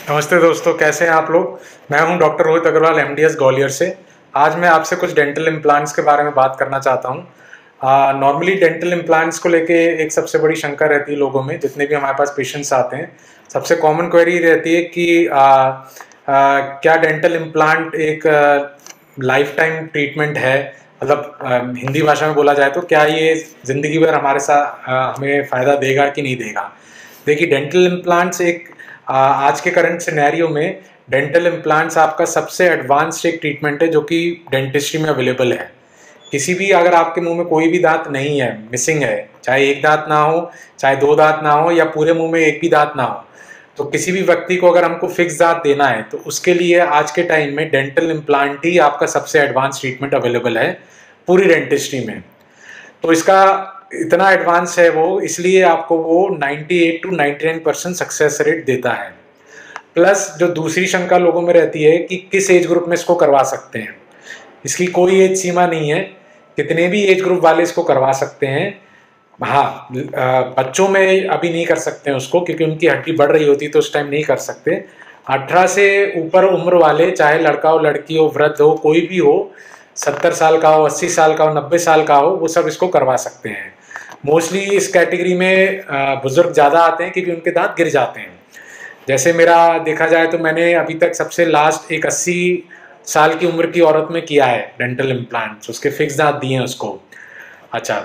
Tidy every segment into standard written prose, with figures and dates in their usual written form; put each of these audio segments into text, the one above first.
नमस्ते दोस्तों, कैसे हैं आप लोग। मैं हूं डॉक्टर रोहित अग्रवाल, एमडीएस ग्वालियर से। आज मैं आपसे कुछ डेंटल इम्प्लांट्स के बारे में बात करना चाहता हूं। नॉर्मली डेंटल इम्प्लांट्स को लेके एक सबसे बड़ी शंका रहती है लोगों में, जितने भी हमारे पास पेशेंट्स आते हैं। सबसे कॉमन क्वेरी रहती है कि क्या डेंटल इम्प्लांट एक लाइफ टाइम ट्रीटमेंट है, मतलब हिंदी भाषा में बोला जाए तो क्या ये ज़िंदगी भर हमारे साथ हमें फ़ायदा देगा कि नहीं देगा। देखिए, डेंटल इम्प्लांट्स आज के करंट सिनेरियो में डेंटल इम्प्लांट्स आपका सबसे एडवांस्ड एक ट्रीटमेंट है जो कि डेंटिस्ट्री में अवेलेबल है। किसी भी, अगर आपके मुंह में कोई भी दांत नहीं है, मिसिंग है, चाहे एक दांत ना हो, चाहे दो दांत ना हो, या पूरे मुंह में एक भी दांत ना हो, तो किसी भी व्यक्ति को अगर हमको फिक्स दांत देना है तो उसके लिए आज के टाइम में डेंटल इम्प्लांट ही आपका सबसे एडवांस ट्रीटमेंट अवेलेबल है पूरी डेंटिस्ट्री में। तो इसका इतना एडवांस है वो, इसलिए आपको वो 98 to 99% सक्सेस रेट देता है। प्लस जो दूसरी शंका लोगों में रहती है कि किस एज ग्रुप में इसको करवा सकते हैं। इसकी कोई एज सीमा नहीं है, कितने भी एज ग्रुप वाले इसको करवा सकते हैं। हाँ, बच्चों में अभी नहीं कर सकते हैं उसको, क्योंकि उनकी हड्डी बढ़ रही होती है तो उस टाइम नहीं कर सकते। 18 से ऊपर उम्र वाले, चाहे लड़का हो, लड़की हो, वृद्ध हो, कोई भी हो, 70 साल का हो, 80 साल का हो, 90 साल का हो, वो सब इसको करवा सकते हैं। मोस्टली इस कैटेगरी में बुजुर्ग ज़्यादा आते हैं क्योंकि उनके दांत गिर जाते हैं। जैसे मेरा देखा जाए तो मैंने अभी तक सबसे लास्ट एक 80 साल की उम्र की औरत में किया है डेंटल इम्प्लांट्स, उसके फिक्स दांत दिए हैं उसको। अच्छा,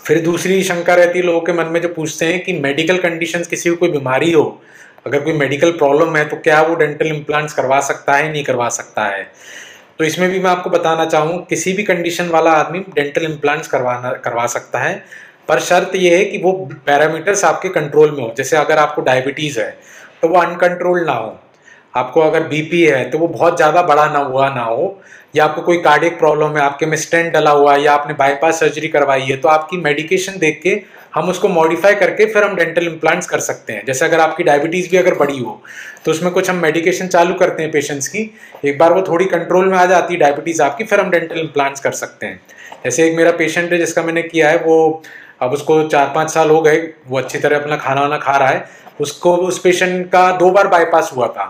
फिर दूसरी शंका रहती है लोगों के मन में, जो पूछते हैं कि मेडिकल कंडीशंस, किसी को कोई बीमारी हो, अगर कोई मेडिकल प्रॉब्लम है तो क्या वो डेंटल इम्प्लांट्स करवा सकता है, नहीं करवा सकता है। तो इसमें भी मैं आपको बताना चाहूँ, किसी भी कंडीशन वाला आदमी डेंटल इम्प्लांट्स करवा सकता है, पर शर्त यह है कि वो पैरामीटर्स आपके कंट्रोल में हो। जैसे अगर आपको डायबिटीज़ है तो वो अनकंट्रोल ना हो, आपको अगर बीपी है तो वो बहुत ज़्यादा बड़ा ना हो, या आपको कोई कार्डियक प्रॉब्लम है, आपके में स्टेंट डला हुआ है, या आपने बाईपास सर्जरी करवाई है, तो आपकी मेडिकेशन देख के हम उसको मॉडिफाई करके फिर हम डेंटल इम्प्लांट्स कर सकते हैं। जैसे अगर आपकी डायबिटीज़ भी अगर बड़ी हो तो उसमें कुछ हम मेडिकेशन चालू करते हैं पेशेंट्स की, एक बार वो थोड़ी कंट्रोल में आ जाती है डायबिटीज़ आपकी, फिर हम डेंटल इम्प्लांट्स कर सकते हैं। जैसे एक मेरा पेशेंट है जिसका मैंने किया है, वो अब उसको 4-5 साल हो गए, वो अच्छी तरह अपना खाना वाना खा रहा है। उसको, उस पेशेंट का 2 बार बाईपास हुआ था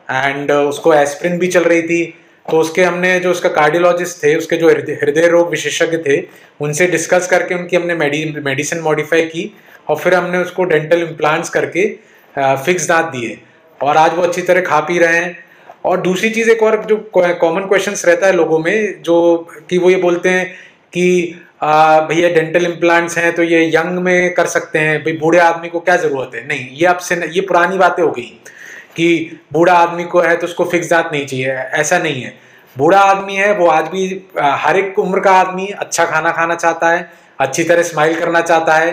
एंड उसको एस्प्रिन भी चल रही थी। तो उसके हमने, जो उसका कार्डियोलॉजिस्ट थे, उसके जो हृदय रोग विशेषज्ञ थे, उनसे डिस्कस करके उनकी हमने मेडिसिन मॉडिफाई की और फिर हमने उसको डेंटल इम्प्लांट्स करके फिक्स दांत दिए, और आज वो अच्छी तरह खा पी रहे हैं। और दूसरी चीज़, एक और जो कॉमन क्वेश्चंस रहता है लोगों में, जो कि वो ये बोलते हैं कि भैया डेंटल इम्प्लांट्स हैं तो ये यंग में कर सकते हैं, भाई बूढ़े आदमी को क्या ज़रूरत है। नहीं, ये आपसे, ये पुरानी बातें हो गई कि बूढ़ा आदमी को है तो उसको फिक्स दांत नहीं चाहिए। ऐसा नहीं है। बूढ़ा आदमी है वो आज भी, हर एक उम्र का आदमी अच्छा खाना खाना चाहता है, अच्छी तरह स्माइल करना चाहता है।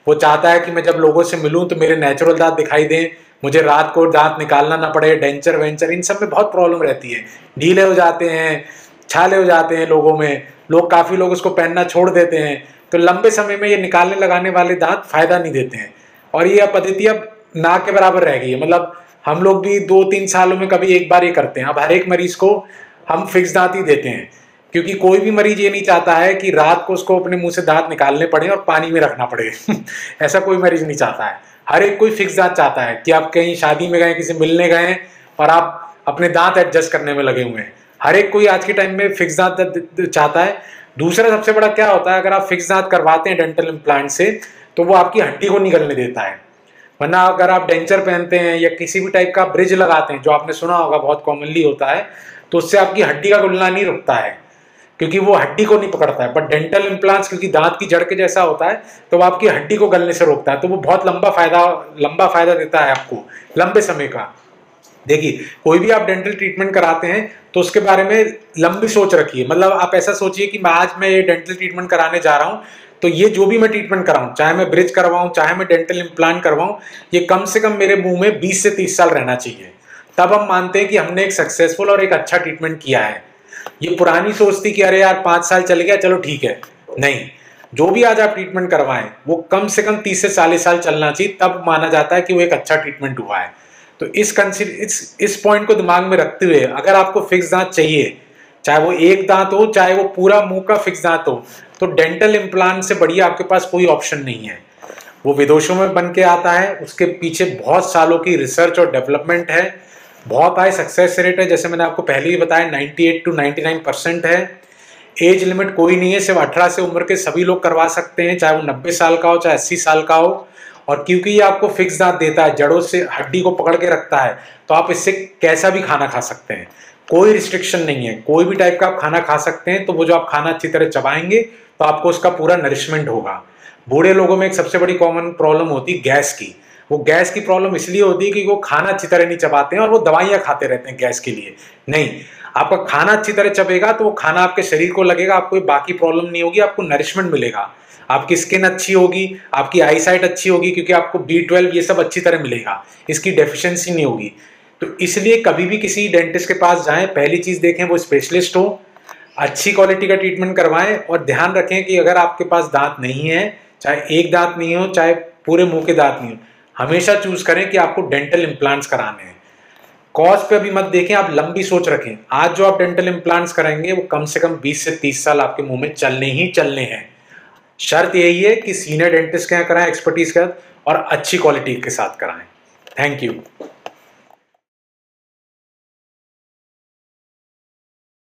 वो चाहता है कि मैं जब लोगों से मिलूं तो मेरे नेचुरल दांत दिखाई दें, मुझे रात को दांत निकालना ना पड़े। डेंचर वेंचर, इन सब में बहुत प्रॉब्लम रहती है, ढीले हो जाते हैं, छाले हो जाते हैं लोगों में, काफ़ी लोग उसको पहनना छोड़ देते हैं। तो लंबे समय में ये निकालने लगाने वाले दांत फायदा नहीं देते हैं, और ये पद्धति अब ना के बराबर रह गई है। मतलब हम लोग भी 2-3 सालों में कभी एक बार ये करते हैं। अब हर एक मरीज को हम फिक्स दांत ही देते हैं, क्योंकि कोई भी मरीज ये नहीं चाहता है कि रात को उसको अपने मुंह से दांत निकालने पड़े और पानी में रखना पड़े ऐसा कोई मरीज नहीं चाहता है। हर एक कोई फिक्स दांत चाहता है कि आप कहीं शादी में गए, किसी मिलने गए और आप अपने दांत एडजस्ट करने में लगे हुए हैं। हर एक कोई आज के टाइम में फिक्स दांत चाहता है। दूसरा सबसे बड़ा क्या होता है, अगर आप फिक्स दांत करवाते हैं डेंटल इम्प्लांट से, तो वो आपकी हड्डी को निगलने देता है। वरना अगर आप डेंचर पहनते हैं या किसी भी टाइप का ब्रिज लगाते हैं, जो आपने सुना होगा बहुत कॉमनली होता है, तो उससे आपकी हड्डी का गलना नहीं रुकता है, क्योंकि वो हड्डी को नहीं पकड़ता है। बट डेंटल इम्प्लांट्स क्योंकि दांत की जड़ के जैसा होता है, तो वो आपकी हड्डी को गलने से रोकता है। तो वो बहुत लंबा फायदा देता है आपको, लंबे समय का। देखिए, कोई भी आप डेंटल ट्रीटमेंट कराते हैं तो उसके बारे में लंबी सोच रखिए। मतलब आप ऐसा सोचिए कि आज मैं ये डेंटल ट्रीटमेंट कराने जा रहा हूँ, तो ये जो भी मैं ट्रीटमेंट कराऊं, चाहे मैं ब्रिज करवाऊं, चाहे मैं डेंटल इम्प्लांट करवाऊं, ये कम से कम मेरे मुंह में 20 से 30 साल रहना चाहिए। तब हम मानते हैं कि हमने एक सक्सेसफुल और एक अच्छा ट्रीटमेंट किया है। ये पुरानी सोच थी कि अरे यार 5 साल चले गया, चलो ठीक है। नहीं, जो भी आज आप ट्रीटमेंट करवाएं वो कम से कम 30 से 40 साल चलना चाहिए, तब माना जाता है कि वो एक अच्छा ट्रीटमेंट हुआ है। तो इस पॉइंट को दिमाग में रखते हुए, अगर आपको फिक्स दांत चाहिए, चाहे वो एक दांत हो, चाहे वो पूरा मुंह का फिक्स दांत हो, तो डेंटल इम्प्लांट से बढ़िया आपके पास कोई ऑप्शन नहीं है। वो विदेशों में बन के आता है, उसके पीछे बहुत सालों की रिसर्च और डेवलपमेंट है, बहुत हाई सक्सेस रेट है, जैसे मैंने आपको पहले ही बताया 98 to 99% है। एज लिमिट कोई नहीं है, सिर्फ 18 से उम्र के सभी लोग करवा सकते हैं, चाहे वो 90 साल का हो चाहे 80 साल का हो। और क्योंकि ये आपको फिक्स दांत देता है, जड़ों से हड्डी को पकड़ के रखता है, तो आप इससे कैसा भी खाना खा सकते हैं, कोई रिस्ट्रिक्शन नहीं है, कोई भी टाइप का आप खाना खा सकते हैं। तो वो जो आप खाना अच्छी तरह चबाएंगे तो आपको उसका पूरा नरिशमेंट होगा। बूढ़े लोगों में एक सबसे बड़ी कॉमन प्रॉब्लम होती है गैस की। वो गैस की प्रॉब्लम इसलिए होती है कि वो खाना अच्छी तरह नहीं चबाते हैं और वो दवाइयां खाते रहते हैं गैस के लिए। नहीं, आपका खाना अच्छी तरह चबेगा तो वो खाना आपके शरीर को लगेगा, आपको बाकी प्रॉब्लम नहीं होगी, आपको नरिशमेंट मिलेगा, आपकी स्किन अच्छी होगी, आपकी आई साइट अच्छी होगी, क्योंकि आपको B12 ये सब अच्छी तरह मिलेगा, इसकी डेफिशिएंसी नहीं होगी। तो इसलिए कभी भी किसी डेंटिस्ट के पास जाएं, पहली चीज देखें वो स्पेशलिस्ट हो, अच्छी क्वालिटी का ट्रीटमेंट करवाएं और ध्यान रखें कि अगर आपके पास दांत नहीं है, चाहे एक दांत नहीं हो चाहे पूरे मुंह के दांत नहीं हो, हमेशा चूज करें कि आपको डेंटल इम्प्लांट्स कराने हैं। कॉस्ट पे अभी मत देखें, आप लंबी सोच रखें। आज जो आप डेंटल इम्प्लांट्स कराएंगे वो कम से कम 20 से 30 साल आपके मुंह में चलने ही चलने हैं। शर्त यही है कि सीनियर डेंटिस्ट के यहाँ कराएं, एक्सपर्टीज के साथ, और अच्छी क्वालिटी के साथ कराएं। Thank you.